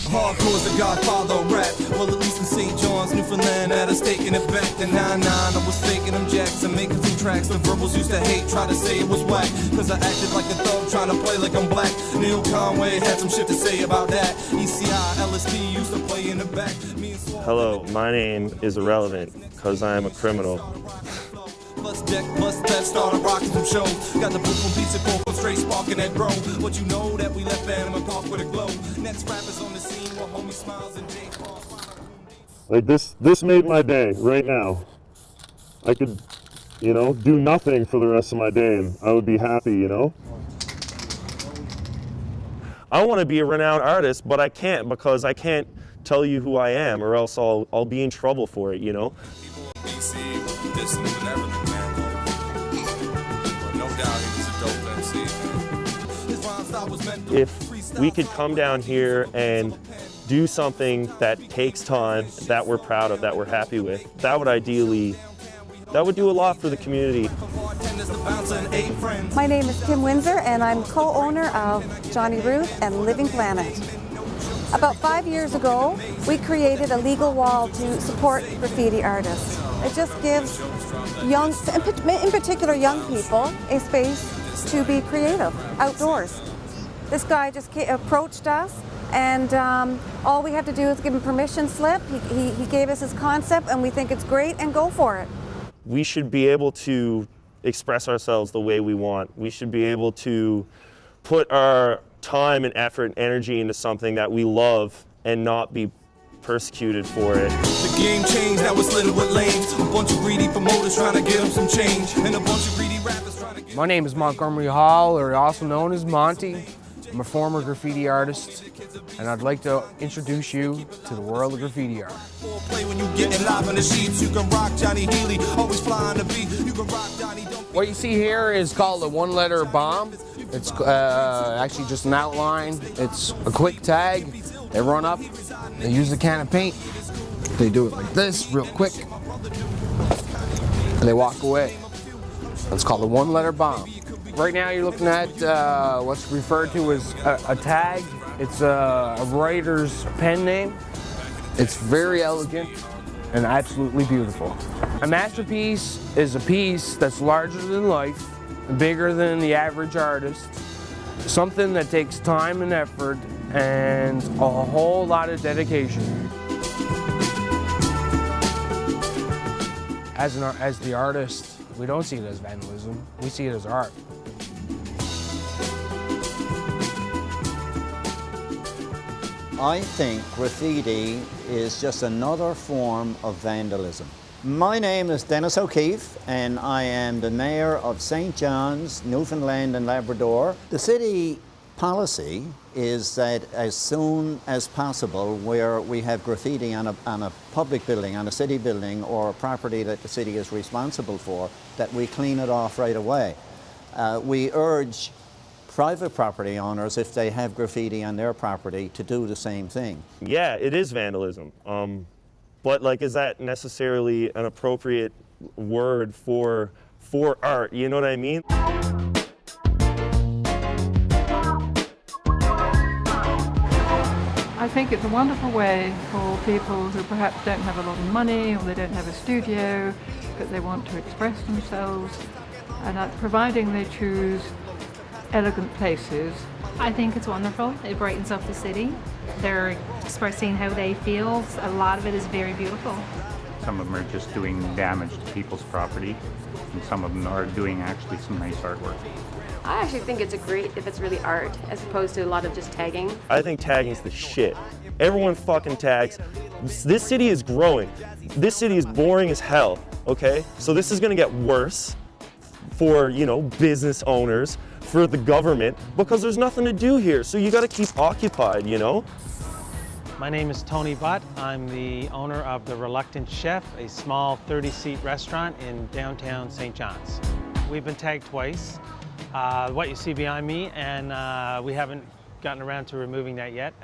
Hardcore's the godfather of rap. Well, at least in St. John's, Newfoundland, had us taking it back to 9-9. I was faking them jacks and making some tracks. The verbals used to hate, try to say it was whack. Cause I acted like a thug, trying to play like I'm black. Neil Conway had some shit to say about that. ECI, LSD used to play in the back. Hello, my name is irrelevant, cause I am a criminal. Plus deck, plus that, started rocking some shows. Got the boot from pizza, go from straight sparking that bro. But you know that we left Bannerman Park with a glow. Next rappers on the scene, while homie smiles and J. Like this made my day right now. I could, do nothing for the rest of my day and I would be happy, I want to be a renowned artist, but I can't because I can't tell you who I am or else I'll be in trouble for it, If we could come down here and do something that takes time, that we're proud of, that we're happy with, that would do a lot for the community. My name is Kim Windsor and I'm co-owner of Johnny Ruth and Living Planet. About 5 years ago, we created a legal wall to support graffiti artists. It just gives young, in particular young people, a space to be creative outdoors. This guy just approached us and all we have to do is give him permission slip. He gave us his concept and we think it's great and go for it. We should be able to express ourselves the way we want. We should be able to put our time and effort and energy into something that we love and not be persecuted for it. The game changed, now it's littered with lanes. A bunch of greedy promoters trying to get them some change. And a bunch of greedy rappers trying to get... My name is Montgomery Hall, or also known as Monty. I'm a former graffiti artist, and I'd like to introduce you to the world of graffiti art. What you see here is called a one-letter bomb. It's actually just an outline. It's a quick tag. They run up, they use a can of paint. They do it like this, real quick, and they walk away. It's called a one-letter bomb. Right now you're looking at what's referred to as a tag. It's a writer's pen name. It's very elegant and absolutely beautiful. A masterpiece is a piece that's larger than life, bigger than the average artist, something that takes time and effort and a whole lot of dedication. As the artist, we don't see it as vandalism, we see it as art. I think graffiti is just another form of vandalism. My name is Dennis O'Keefe and I am the Mayor of St. John's, Newfoundland and Labrador. The city policy is that as soon as possible where we have graffiti on a public building, on a city building or a property that the city is responsible for, that we clean it off right away. We urge private property owners, if they have graffiti on their property, to do the same thing. Yeah, it is vandalism. But is that necessarily an appropriate word for art? You know what I mean? I think it's a wonderful way for people who perhaps don't have a lot of money or they don't have a studio, but they want to express themselves, and providing they choose elegant places. I think it's wonderful. It brightens up the city. They're expressing how they feel. A lot of it is very beautiful. Some of them are just doing damage to people's property, and some of them are doing actually some nice artwork. I actually think it's great if it's really art, as opposed to a lot of just tagging. I think tagging's the shit. Everyone fucking tags. This city is growing. This city is boring as hell, okay? So this is gonna get worse for, business owners, for the government, because there's nothing to do here. So you gotta keep occupied, My name is Tony Butt. I'm the owner of The Reluctant Chef, a small 30-seat restaurant in downtown St. John's. We've been tagged twice. What you see behind me, and we haven't gotten around to removing that yet.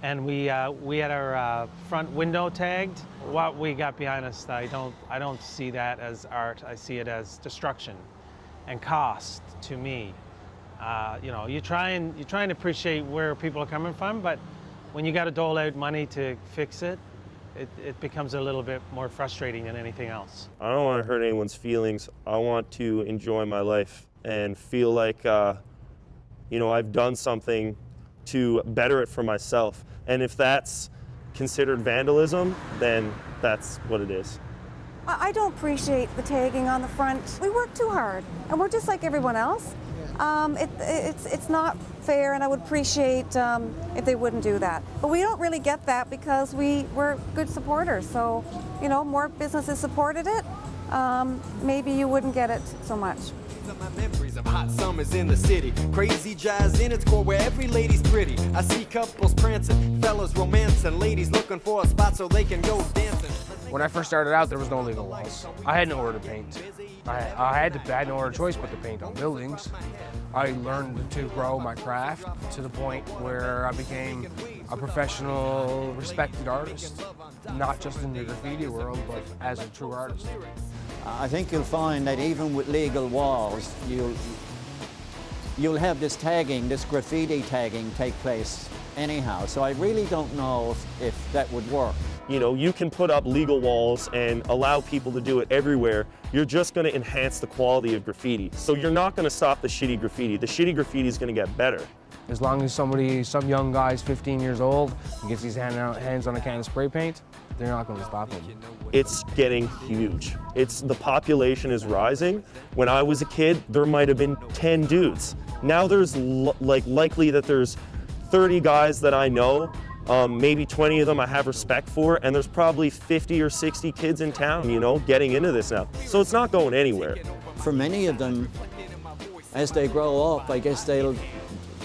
And we had our front window tagged. What we got behind us, I don't see that as art. I see it as destruction and cost to me. You try and appreciate where people are coming from, but when you got to dole out money to fix it, it becomes a little bit more frustrating than anything else. I don't want to hurt anyone's feelings. I want to enjoy my life and feel like, you know, I've done something to better it for myself. And if that's considered vandalism, then that's what it is. I don't appreciate the tagging on the front. We work too hard, and we're just like everyone else. It's not fair, and I would appreciate if they wouldn't do that. But we don't really get that because we're good supporters. So, you know, more businesses supported it, maybe you wouldn't get it so much. My memories of hot summers in the city. Crazy jazz in its core where every lady's pretty. I see couples prancing, fellas romancing, ladies looking for a spot so they can go dancing. When I first started out, there was no legal walls. I had nowhere to paint. I had no other choice but to paint on buildings. I learned to grow my craft to the point where I became a professional, respected artist, not just in the graffiti world, but as a true artist. I think you'll find that even with legal walls, you'll have this tagging, this graffiti tagging take place anyhow. So I really don't know if that would work. You know, you can put up legal walls and allow people to do it everywhere. You're just going to enhance the quality of graffiti. So you're not going to stop the shitty graffiti. The shitty graffiti is going to get better. As long as some young guy's 15 years old and gets his hands on a can of spray paint, they're not going to stop him. It's getting huge. The population is rising. When I was a kid, there might have been 10 dudes. Now there's likely that there's 30 guys that I know. Maybe 20 of them I have respect for, and there's probably 50 or 60 kids in town, you know, getting into this now. So it's not going anywhere. For many of them, as they grow up, I guess to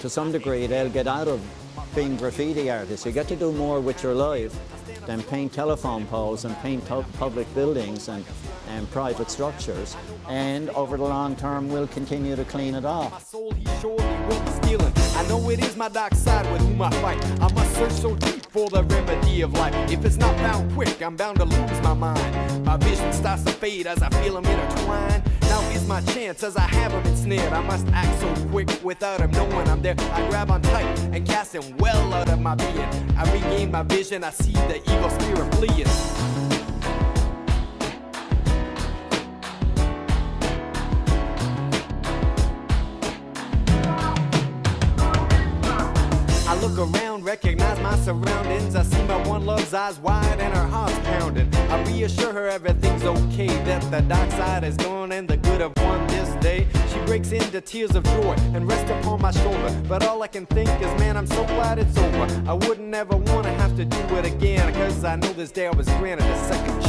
some degree, they'll get out of being graffiti artists. You get to do more with your life than paint telephone poles and paint public buildings and private structures. And over the long term, we'll continue to clean it off. I know it is my dark side with whom I fight. I must search so deep for the remedy of life. If it's not found quick, I'm bound to lose my mind. My vision starts to fade as I feel them intertwined. Now is my chance as I have them ensnared. I must act so quick without them knowing I'm there. I grab on tight and cast them well out of my being. I regain my vision, I see the evil spirit fleeing. I look around, recognize my surroundings. I see my one love's eyes wide and her heart's pounding. I reassure her everything's okay, that the dark side is gone and the good have won this day. She breaks into tears of joy and rests upon my shoulder. But all I can think is, man, I'm so glad it's over. I wouldn't ever want to have to do it again, cause I know this day I was granted a second